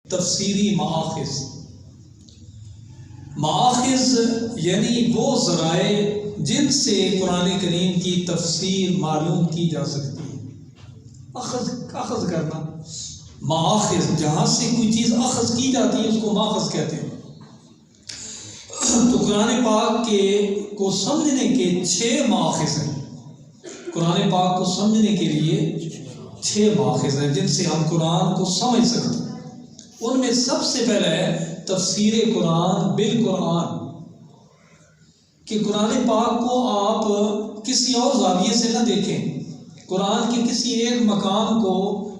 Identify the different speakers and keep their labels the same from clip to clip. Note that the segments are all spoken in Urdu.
Speaker 1: تفسیری مآخذ. مآخذ یعنی وہ ذرائع جن سے قرآن کریم کی تفسیر معلوم کی جا سکتی ہے. اخذ کرنا، مآخذ، جہاں سے کوئی چیز اخذ کی جاتی ہے اس کو ماخذ کہتے ہیں. تو قرآن پاک کو سمجھنے کے 6 مآخذ ہیں. قرآن پاک کو سمجھنے کے لیے 6 مآخذ ہیں جن سے ہم قرآن کو سمجھ سکتے ہیں. ان میں سب سے پہلا ہے تفسیر قرآن بالقرآن، کہ قرآن پاک کو آپ کسی اور زاویے سے نہ دیکھیں. قرآن کے کسی ایک مقام کو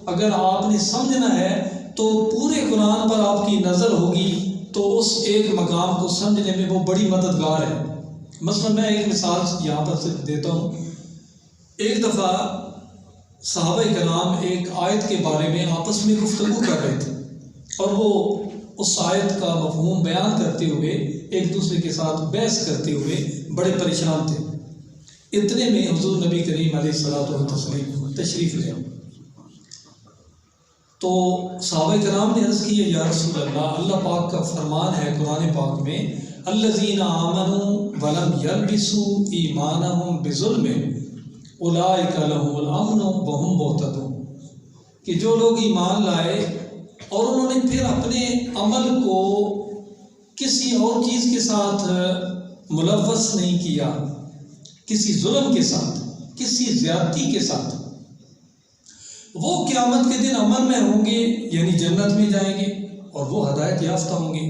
Speaker 1: اگر آپ نے سمجھنا ہے تو پورے قرآن پر آپ کی نظر ہوگی تو اس ایک مقام کو سمجھنے میں وہ بڑی مددگار ہے. مثلا میں ایک مثال یہاں پر صرف دیتا ہوں. ایک دفعہ صحابہ کرام ایک آیت کے بارے میں آپس میں گفتگو کر رہے تھے اور وہ اس آیت کا مفہوم بیان کرتے ہوئے ایک دوسرے کے ساتھ بحث کرتے ہوئے بڑے پریشان تھے. اتنے میں حضور نبی کریم علیہ الصلوۃ والتسلیم تشریف لے آئے. تو صحابہ کرام نے عرض کی یا رسول اللہ، اللہ پاک کا فرمان ہے قرآن پاک میں الذین آمنوا ولم یلبسوا ایمانہم بظلم اولئک لہم الامن وہم مہتدون، کہ جو لوگ ایمان لائے اور انہوں نے پھر اپنے عمل کو کسی اور چیز کے ساتھ ملوث نہیں کیا، کسی ظلم کے ساتھ، کسی زیادتی کے ساتھ، وہ قیامت کے دن امن میں ہوں گے، یعنی جنت میں جائیں گے اور وہ ہدایت یافتہ ہوں گے.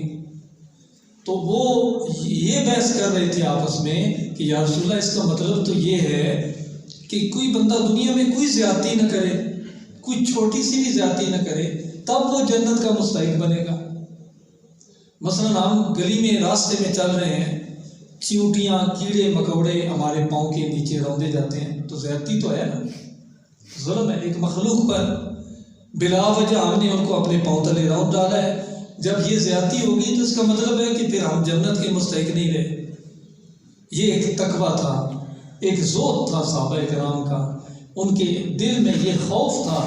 Speaker 1: تو وہ یہ بحث کر رہے تھے آپس میں کہ یا رسول اللہ، اس کا مطلب تو یہ ہے کہ کوئی بندہ دنیا میں کوئی زیادتی نہ کرے، کوئی چھوٹی سی بھی زیادتی نہ کرے، تب وہ جنت کا مستحق بنے گا. مثلا ہم گلی میں راستے میں چل رہے ہیں، چیونٹیاں کیڑے مکوڑے ہمارے پاؤں کے نیچے روندے جاتے ہیں، تو زیادتی تو ہے نا، ظلم ہے ایک مخلوق پر. بلا وجہ ہم نے ان کو اپنے پاؤں تلے روند ڈالا ہے. جب یہ زیادتی ہوگی تو اس کا مطلب ہے کہ پھر ہم جنت کے مستحق نہیں رہے. یہ ایک تقویٰ تھا، ایک ذوق تھا صحابہ کرام کا. ان کے دل میں یہ خوف تھا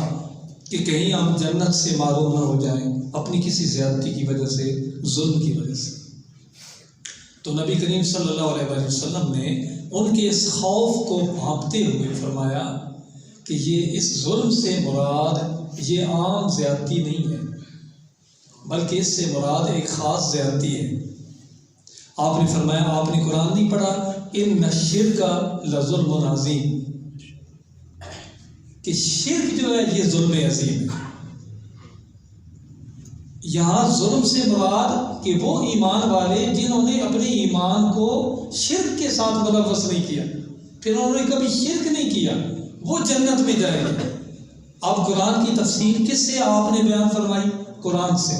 Speaker 1: کہ کہیں ہم جنت سے معروم نہ ہو جائیں اپنی کسی زیادتی کی وجہ سے، ظلم کی وجہ سے. تو نبی کریم صلی اللہ علیہ وسلم نے ان کے اس خوف کو بھانپتے ہوئے فرمایا کہ یہ اس ظلم سے مراد یہ عام زیادتی نہیں ہے، بلکہ اس سے مراد ایک خاص زیادتی ہے. آپ نے فرمایا، آپ نے قرآن نہیں پڑھا ان الشرک لظلم عظیم، کہ شرک جو ہے یہ ظلم عظیم ہے. یہاں ظلم سے مراد کہ وہ ایمان والے جنہوں نے اپنے ایمان کو شرک کے ساتھ ملوث نہیں کیا، پھر انہوں نے کبھی شرک نہیں کیا، وہ جنت میں جائیں گے. اب قرآن کی تفسیر کس سے آپ نے بیان فرمائی؟ قرآن سے.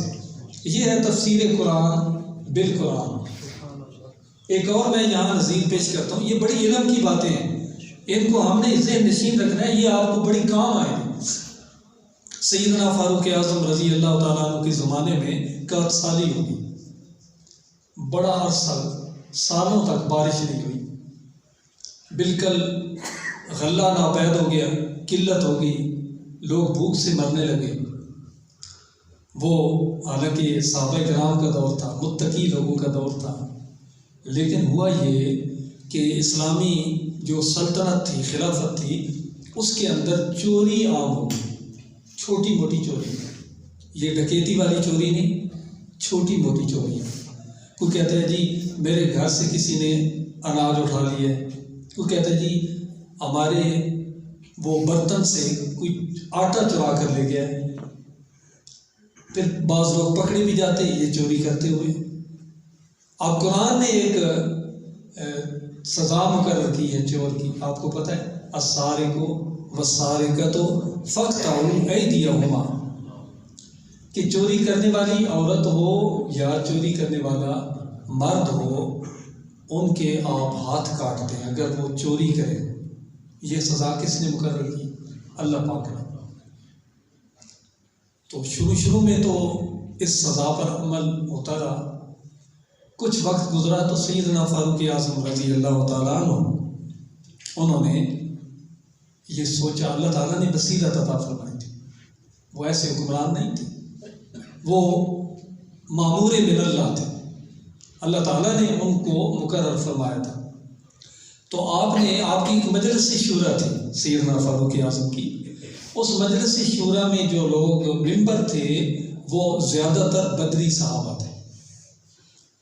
Speaker 1: یہ ہے تفسیر قرآن بالقرآن. ایک اور میں یہاں نظیر پیش کرتا ہوں، یہ بڑی علم کی باتیں ہیں، ان کو ہم نے ذہن نشین رکھنا ہے، یہ آپ کو بڑی کام آئے. سیدنا فاروق اعظم رضی اللہ تعالیٰ عنہ کے زمانے میں 61 سالی ہوگی، بڑا عرصہ سالوں تک بارش نہیں ہوئی، بالکل غلہ ناپید ہو گیا، قلت ہو گئی، لوگ بھوک سے مرنے لگے. وہ حالانکہ صحابہ کرام کا دور تھا، متقی لوگوں کا دور تھا، لیکن ہوا یہ کہ اسلامی جو سلطنت تھی، خلافت تھی، اس کے اندر چوری عام ہو گئی، چھوٹی موٹی چوری. یہ ڈکیتی والی چوری نہیں، چھوٹی موٹی چوری. کوئی کہتا ہے جی میرے گھر سے کسی نے اناج اٹھا لیا ہے، کوئی کہتا ہے جی ہمارے وہ برتن سے کوئی آٹا چرا کر لے گیا ہے. پھر بعض لوگ پکڑے بھی جاتے ہیں یہ چوری کرتے ہوئے. اب قرآن نے ایک سزا مقرر کی ہے چور کی، آپ کو پتہ ہے السارق والسارقۃ فاقطعوا ایدیہما، کہ چوری کرنے والی عورت ہو یا چوری کرنے والا مرد ہو، ان کے آپ ہاتھ کاٹتے ہیں اگر وہ چوری کرے. یہ سزا کس نے مقرر کی؟ اللہ پاک نے. تو شروع میں تو اس سزا پر عمل ہوتا رہا. کچھ وقت گزرا تو سیدنا فاروق اعظم رضی اللہ تعالیٰ عنہ انہوں نے یہ سوچا، اللہ تعالیٰ نے بصیرت عطا فرمائی تھی، وہ ایسے حکمران نہیں تھے، وہ مامور من اللہ تھے، اللہ تعالیٰ نے ان کو مقرر فرمایا تھا۔ تو آپ کی ایک مجلس شورا تھی سیدنا فاروق اعظم کی، اس مجلس شورا میں جو لوگ ممبر تھے وہ زیادہ تر بدری صحابہ تھے،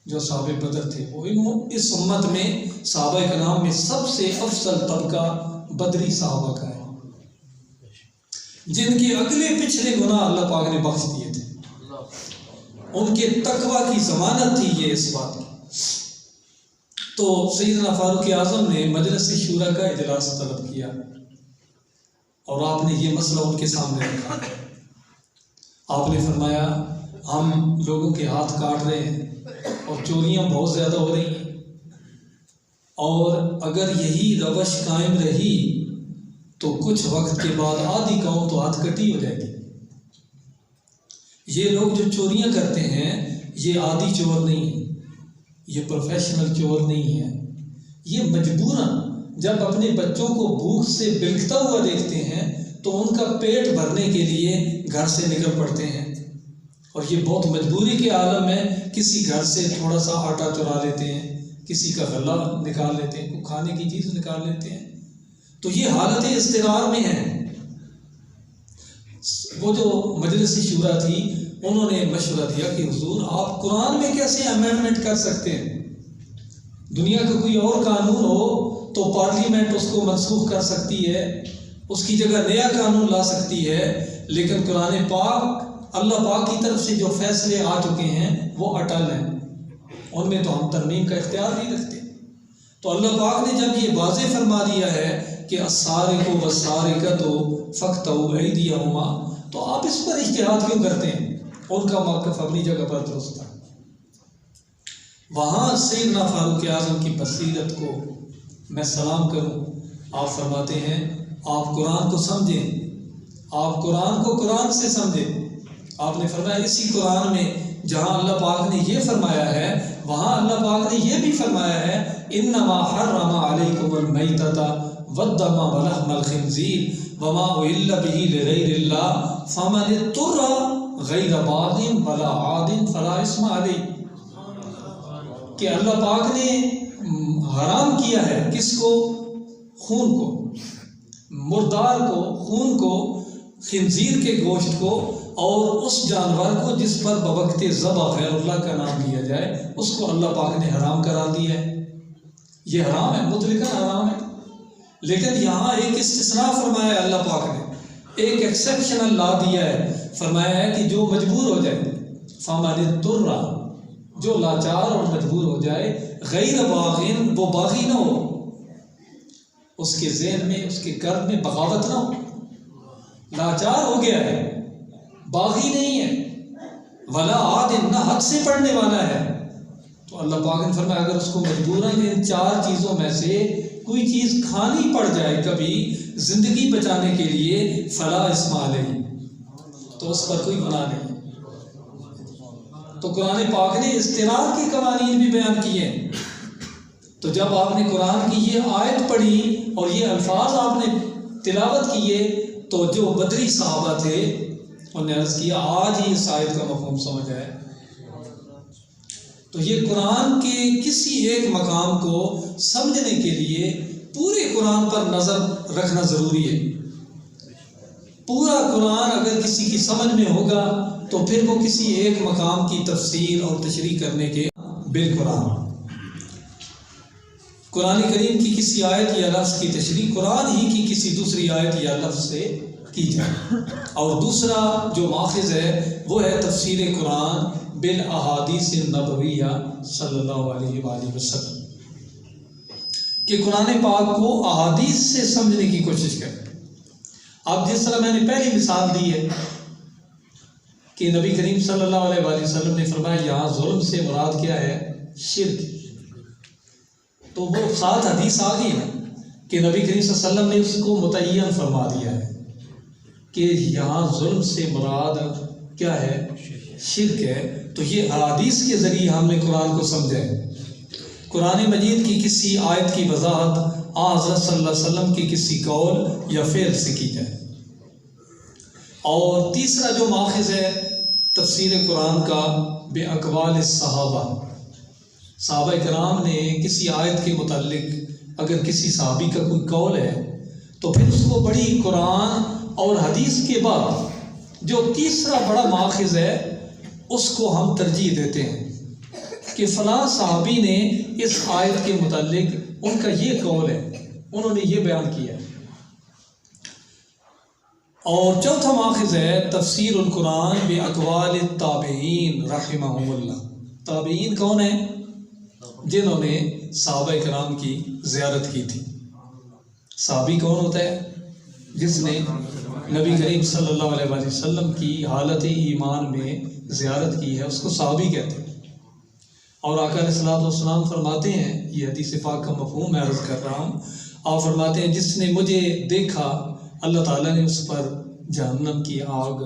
Speaker 1: جو صحابہ بدر تھے۔ وہ اس امت میں صحابہ کرام میں سب سے افضل طبقہ بدری صحابہ کا ہے، جن کے اگلے پچھلے گناہ اللہ پاک نے بخش دیے تھے، ان کے تقوی کی ضمانت تھی یہ اس بات کی۔ تو سیدنا فاروق اعظم نے مجلس شورا کا اجلاس طلب کیا اور آپ نے یہ مسئلہ ان کے سامنے رکھا۔ آپ نے فرمایا ہم لوگوں کے ہاتھ کاٹ رہے ہیں اور چوریاں بہت زیادہ ہو رہی ہیں، اور اگر یہی روش قائم رہی تو کچھ وقت کے بعد آدھی قوم تو ہاتھ کٹی ہو جائے گی۔ یہ لوگ جو چوریاں کرتے ہیں یہ عادی چور نہیں ہیں، یہ پروفیشنل چور نہیں ہے، یہ مجبوراً جب اپنے بچوں کو بھوک سے بلکتا ہوا دیکھتے ہیں تو ان کا پیٹ بھرنے کے لیے گھر سے نکل پڑتے ہیں، اور یہ بہت مجبوری کے عالم میں کسی گھر سے تھوڑا سا آٹا چرا لیتے ہیں، کسی کا غلہ نکال لیتے ہیں، کوئی کھانے کی چیز نکال لیتے ہیں۔ تو یہ حالت اضطرار میں ہے۔ وہ جو مجلس شورا تھی انہوں نے مشورہ دیا کہ حضور آپ قرآن میں کیسے امینڈمنٹ کر سکتے ہیں؟ دنیا کا کوئی اور قانون ہو تو پارلیمنٹ اس کو منسوخ کر سکتی ہے، اس کی جگہ نیا قانون لا سکتی ہے، لیکن قرآن پاک اللہ پاک کی طرف سے جو فیصلے آ چکے ہیں وہ اٹل ہیں، ان میں تو ہم ترمیم کا اختیار نہیں رکھتے۔ تو اللہ پاک نے جب یہ واضح فرما دیا ہے کہ السارق والسارقۃ فاقطعوا ایدیہما، تو آپ اس پر اجتہاد کیوں کرتے ہیں؟ ان کا موقف اپنی جگہ پر درست تھا۔ وہاں سیدنا فاروق اعظم کی بصیرت کو میں سلام کروں۔ آپ فرماتے ہیں آپ قرآن کو سمجھیں، آپ قرآن کو قرآن سے سمجھیں۔ آپ نے فرمایا اسی قرآن میں جہاں اللہ پاک نے یہ فرمایا ہے وہاں اللہ پاک نے یہ بھی فرمایا ہے انما حرم علیکم المیتۃ والدم ولحم الخنزیر وما اہل بہ لغیر اللہ فمن اضطر غیر باغ ولا عاد فلا اثم علیہ، کہ اللہ پاک نے حرام کیا ہے کس کو؟ خون کو، مردار کو، خون کو، خنزیر کے گوشت کو، اور اس جانور کو جس پر بوقت ذبح غیر اللہ کا نام لیا جائے اس کو اللہ پاک نے حرام قرار دیا ہے۔ یہ حرام ہے، مطلقاً حرام ہے، لیکن یہاں ایک استثناء فرمایا ہے اللہ پاک نے، ایک ایکسیپشنل لا دیا ہے، فرمایا ہے کہ جو مجبور ہو جائے، فمن اضطر، جو لاچار اور مجبور ہو جائے، غیر باغین، وہ باغی نہ ہو، اس کے ذہن میں اس کے قلب میں بغاوت نہ ہو، لاچار ہو گیا ہے، باغی نہیں ہے، ولا عاد، نہ حد سے پڑھنے والا ہے، تو اللہ پاک نے فرمایا اگر اس کو مجبوراً ان چار چیزوں میں سے کوئی چیز کھانی پڑ جائے کبھی زندگی بچانے کے لیے، فلا اثم علیہ، تو اس پر کوئی گناہ نہیں۔ تو قرآن پاک نے اضطرار کے قوانین بھی بیان کیے ہیں۔ تو جب آپ نے قرآن کی یہ آیت پڑھی اور یہ الفاظ آپ نے تلاوت کیے تو جو بدری صحابہ تھے انہوں نے عرض کیا آج ہی اس آیت کا مفہوم سمجھ آیا۔ تو یہ قرآن کے کسی ایک مقام کو سمجھنے کے لیے پورے قرآن پر نظر رکھنا ضروری ہے۔ پورا قرآن اگر کسی کی سمجھ میں ہوگا تو پھر وہ کسی ایک مقام کی تفسیر اور تشریح کرنے کے بالقرآن، قرآن کریم کی کسی آیت یا لفظ کی تشریح قرآن ہی کی کسی دوسری آیت یا لفظ سے کی جائے۔ اور دوسرا جو ماخذ ہے وہ ہے تفسیر قرآن بالاحادیث النبویہ صلی اللہ علیہ وآلہ وسلم، کہ قرآن پاک کو احادیث سے سمجھنے کی کوشش کریں۔ اب جس طرح میں نے پہلی مثال دی ہے کہ نبی کریم صلی اللہ علیہ وآلہ وسلم نے فرمایا یہاں ظلم سے مراد کیا ہے؟ شرک، تو وہ ساتھ حدیث آ گئی ہے کہ نبی کریم صلی اللہ علیہ وسلم نے اس کو متعین فرما دیا ہے کہ یہاں ظلم سے مراد کیا ہے؟ شرک ہے۔ تو یہ احادیث کے ذریعے ہم نے قرآن کو سمجھا ہے۔ قرآن مجید کی کسی آیت کی وضاحت حضرت صلی اللہ علیہ وسلم کی کسی قول یا فعل سے کی جائے۔ اور تیسرا جو ماخذ ہے تفسیر قرآن کا بے اقوال الصحابہ، صحابہ کرام نے کسی آیت کے متعلق اگر کسی صحابی کا کوئی قول ہے تو پھر اس کو بڑی قرآن اور حدیث کے بعد جو تیسرا بڑا ماخذ ہے اس کو ہم ترجیح دیتے ہیں کہ فلاں صحابی نے اس آیت کے متعلق ان کا یہ قول ہے، انہوں نے یہ بیان کیا ہے۔ اور چوتھا ماخذ ہے تفسیر القرآن بے اقوال التابعین رحمہم اللہ۔ تابعین کون ہیں؟ جنہوں نے صحابہ کرام کی زیارت کی تھی۔ صحابی کون ہوتا ہے؟ جس نے نبی کریم صلی اللہ علیہ وآلہ وسلم کی حالت ایمان میں زیارت کی ہے، اس کو صحابی کہتے ہیں۔ اور آقا علیہ الصلوۃ والسلام فرماتے ہیں، یہ حدیث پاک کا مفہوم میں عرض کر رہا ہوں، آپ فرماتے ہیں جس نے مجھے دیکھا اللہ تعالیٰ نے اس پر جہنم کی آگ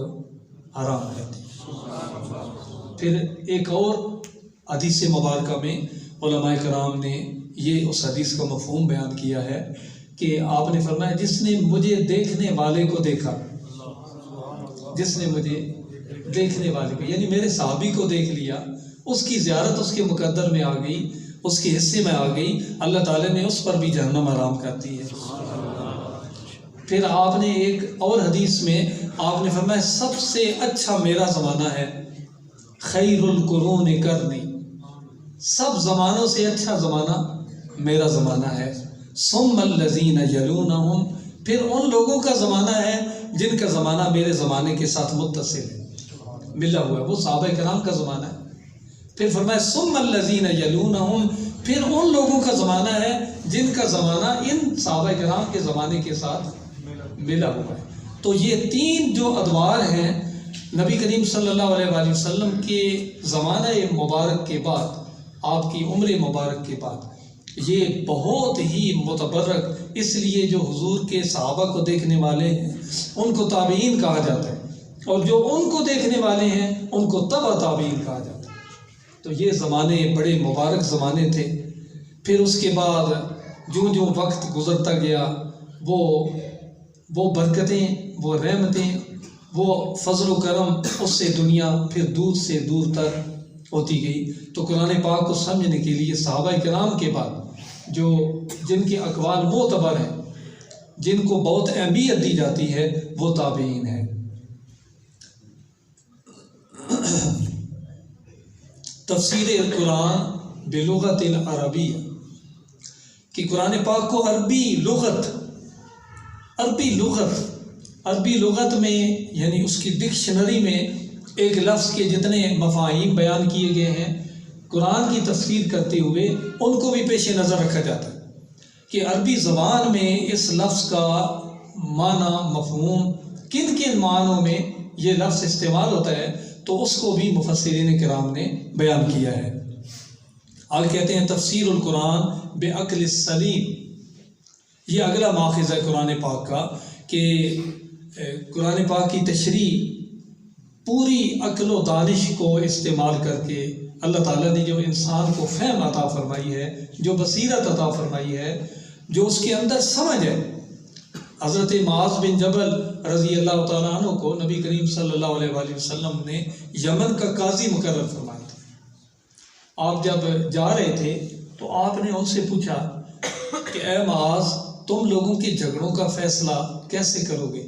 Speaker 1: حرام کر دی۔ پھر ایک اور حدیث مبارکہ میں علماء کرام نے یہ اس حدیث کا مفہوم بیان کیا ہے کہ آپ نے فرمایا جس نے مجھے دیکھنے والے کو دیکھا، جس نے مجھے دیکھنے والے کو یعنی میرے صحابی کو دیکھ لیا، اس کی زیارت اس کے مقدر میں آ گئی، اس کے حصے میں آ گئی، اللہ تعالیٰ نے اس پر بھی جہنم حرام کر دی ہے۔ پھر آپ نے ایک اور حدیث میں آپ نے فرمایا سب سے اچھا میرا زمانہ ہے، خیر القرون قرنی، سب زمانوں سے اچھا زمانہ میرا زمانہ ہے، ثم الذین یلونہم، پھر ان لوگوں کا زمانہ ہے جن کا زمانہ میرے زمانے کے ساتھ متصل ہے، ملا ہوا ہے، وہ صحابہ کرام کا زمانہ ہے۔ پھر فرمایا ثم الذین یلونہم، پھر ان لوگوں کا زمانہ ہے جن کا زمانہ ان صحابہ کرام کے زمانے کے ساتھ ملا ہوا ہے۔ تو یہ تین جو ادوار ہیں نبی کریم صلی اللہ علیہ وآلہ وسلم کے زمانہ مبارک کے بعد، آپ کی عمر مبارک کے بعد، یہ بہت ہی متبرک، اس لیے جو حضور کے صحابہ کو دیکھنے والے ہیں ان کو تابعین کہا جاتا ہے، اور جو ان کو دیکھنے والے ہیں ان کو تبع تابعین کہا جاتا ہے۔ تو یہ زمانے بڑے مبارک زمانے تھے۔ پھر اس کے بعد جو جو وقت گزرتا گیا وہ برکتیں، وہ رحمتیں، وہ فضل و کرم، اس سے دنیا پھر دور سے دور تک ہوتی گئی۔ تو قرآن پاک کو سمجھنے کے لیے صحابہ کرام کے بعد جن کے اقوال معتبر ہیں، جن کو بہت اہمیت دی جاتی ہے، وہ تابعین ہیں۔ تفسیر قرآن بلغت العربیہ، کہ قرآن پاک کو عربی لغت میں یعنی اس کی ڈکشنری میں ایک لفظ کے جتنے مفاہیم بیان کیے گئے ہیں قرآن کی تفسیر کرتے ہوئے ان کو بھی پیش نظر رکھا جاتا ہے کہ عربی زبان میں اس لفظ کا معنی، مفہوم، کن کن معنوں میں یہ لفظ استعمال ہوتا ہے، تو اس کو بھی مفسرین کرام نے بیان کیا ہے۔ آگے کہتے ہیں تفسیر القرآن بے عقل السلیم، یہ اگلا ماخذ ہے قرآن پاک کا کہ قرآن پاک کی تشریح پوری عقل و دانش کو استعمال کر کے اللہ تعالیٰ نے جو انسان کو فہم عطا فرمائی ہے، جو بصیرت عطا فرمائی ہے، جو اس کے اندر سمجھ ہے۔ حضرت معاذ بن جبل رضی اللہ تعالیٰ عنہ کو نبی کریم صلی اللہ علیہ وآلہ وسلم نے یمن کا قاضی مقرر فرمایا تھا۔ آپ جب جا رہے تھے تو آپ نے ان سے پوچھا کہ اے معاذ، تم لوگوں کے جھگڑوں کا فیصلہ کیسے کرو گے؟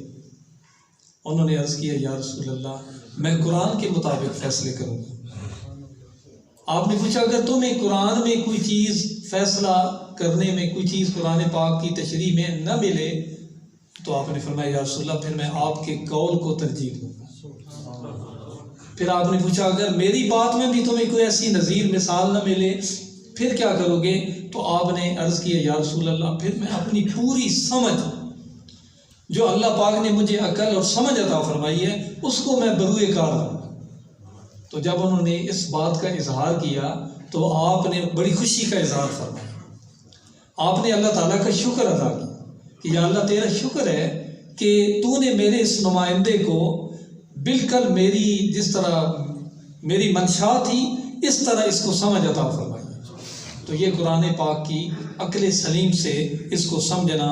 Speaker 1: انہوں نے عرض کیا یا رسول اللہ، میں قرآن کے مطابق فیصلے کروں گا۔ آپ نے پوچھا اگر تمہیں قرآن میں کوئی چیز فیصلہ کرنے میں کوئی چیز قرآن پاک کی تشریح میں نہ ملے تو آپ نے فرمایا یا رسول اللہ، پھر میں آپ کے قول کو ترجیح دوں گا۔ پھر آپ نے پوچھا اگر میری بات میں بھی تمہیں کوئی ایسی نظیر مثال نہ ملے پھر کیا کرو گے؟ تو آپ نے عرض کیا یا رسول اللہ، پھر میں اپنی پوری سمجھ جو اللہ پاک نے مجھے عقل اور سمجھ عطا فرمائی ہے اس کو میں بروئے کار دوں۔ تو جب انہوں نے اس بات کا اظہار کیا تو آپ نے بڑی خوشی کا اظہار فرمایا۔ آپ نے اللہ تعالیٰ کا شکر ادا کیا کہ یا اللہ تیرا شکر ہے کہ تو نے میرے اس نمائندے کو بالکل میری جس طرح میری منشا تھی اس طرح اس کو سمجھ عطا فرمائی۔ تو یہ قرآن پاک کی عقل سلیم سے اس کو سمجھنا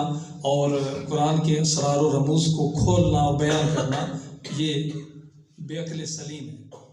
Speaker 1: اور قرآن کے اسرار و رموز کو کھولنا اور بیان کرنا، یہ بے عقل سلیم ہے.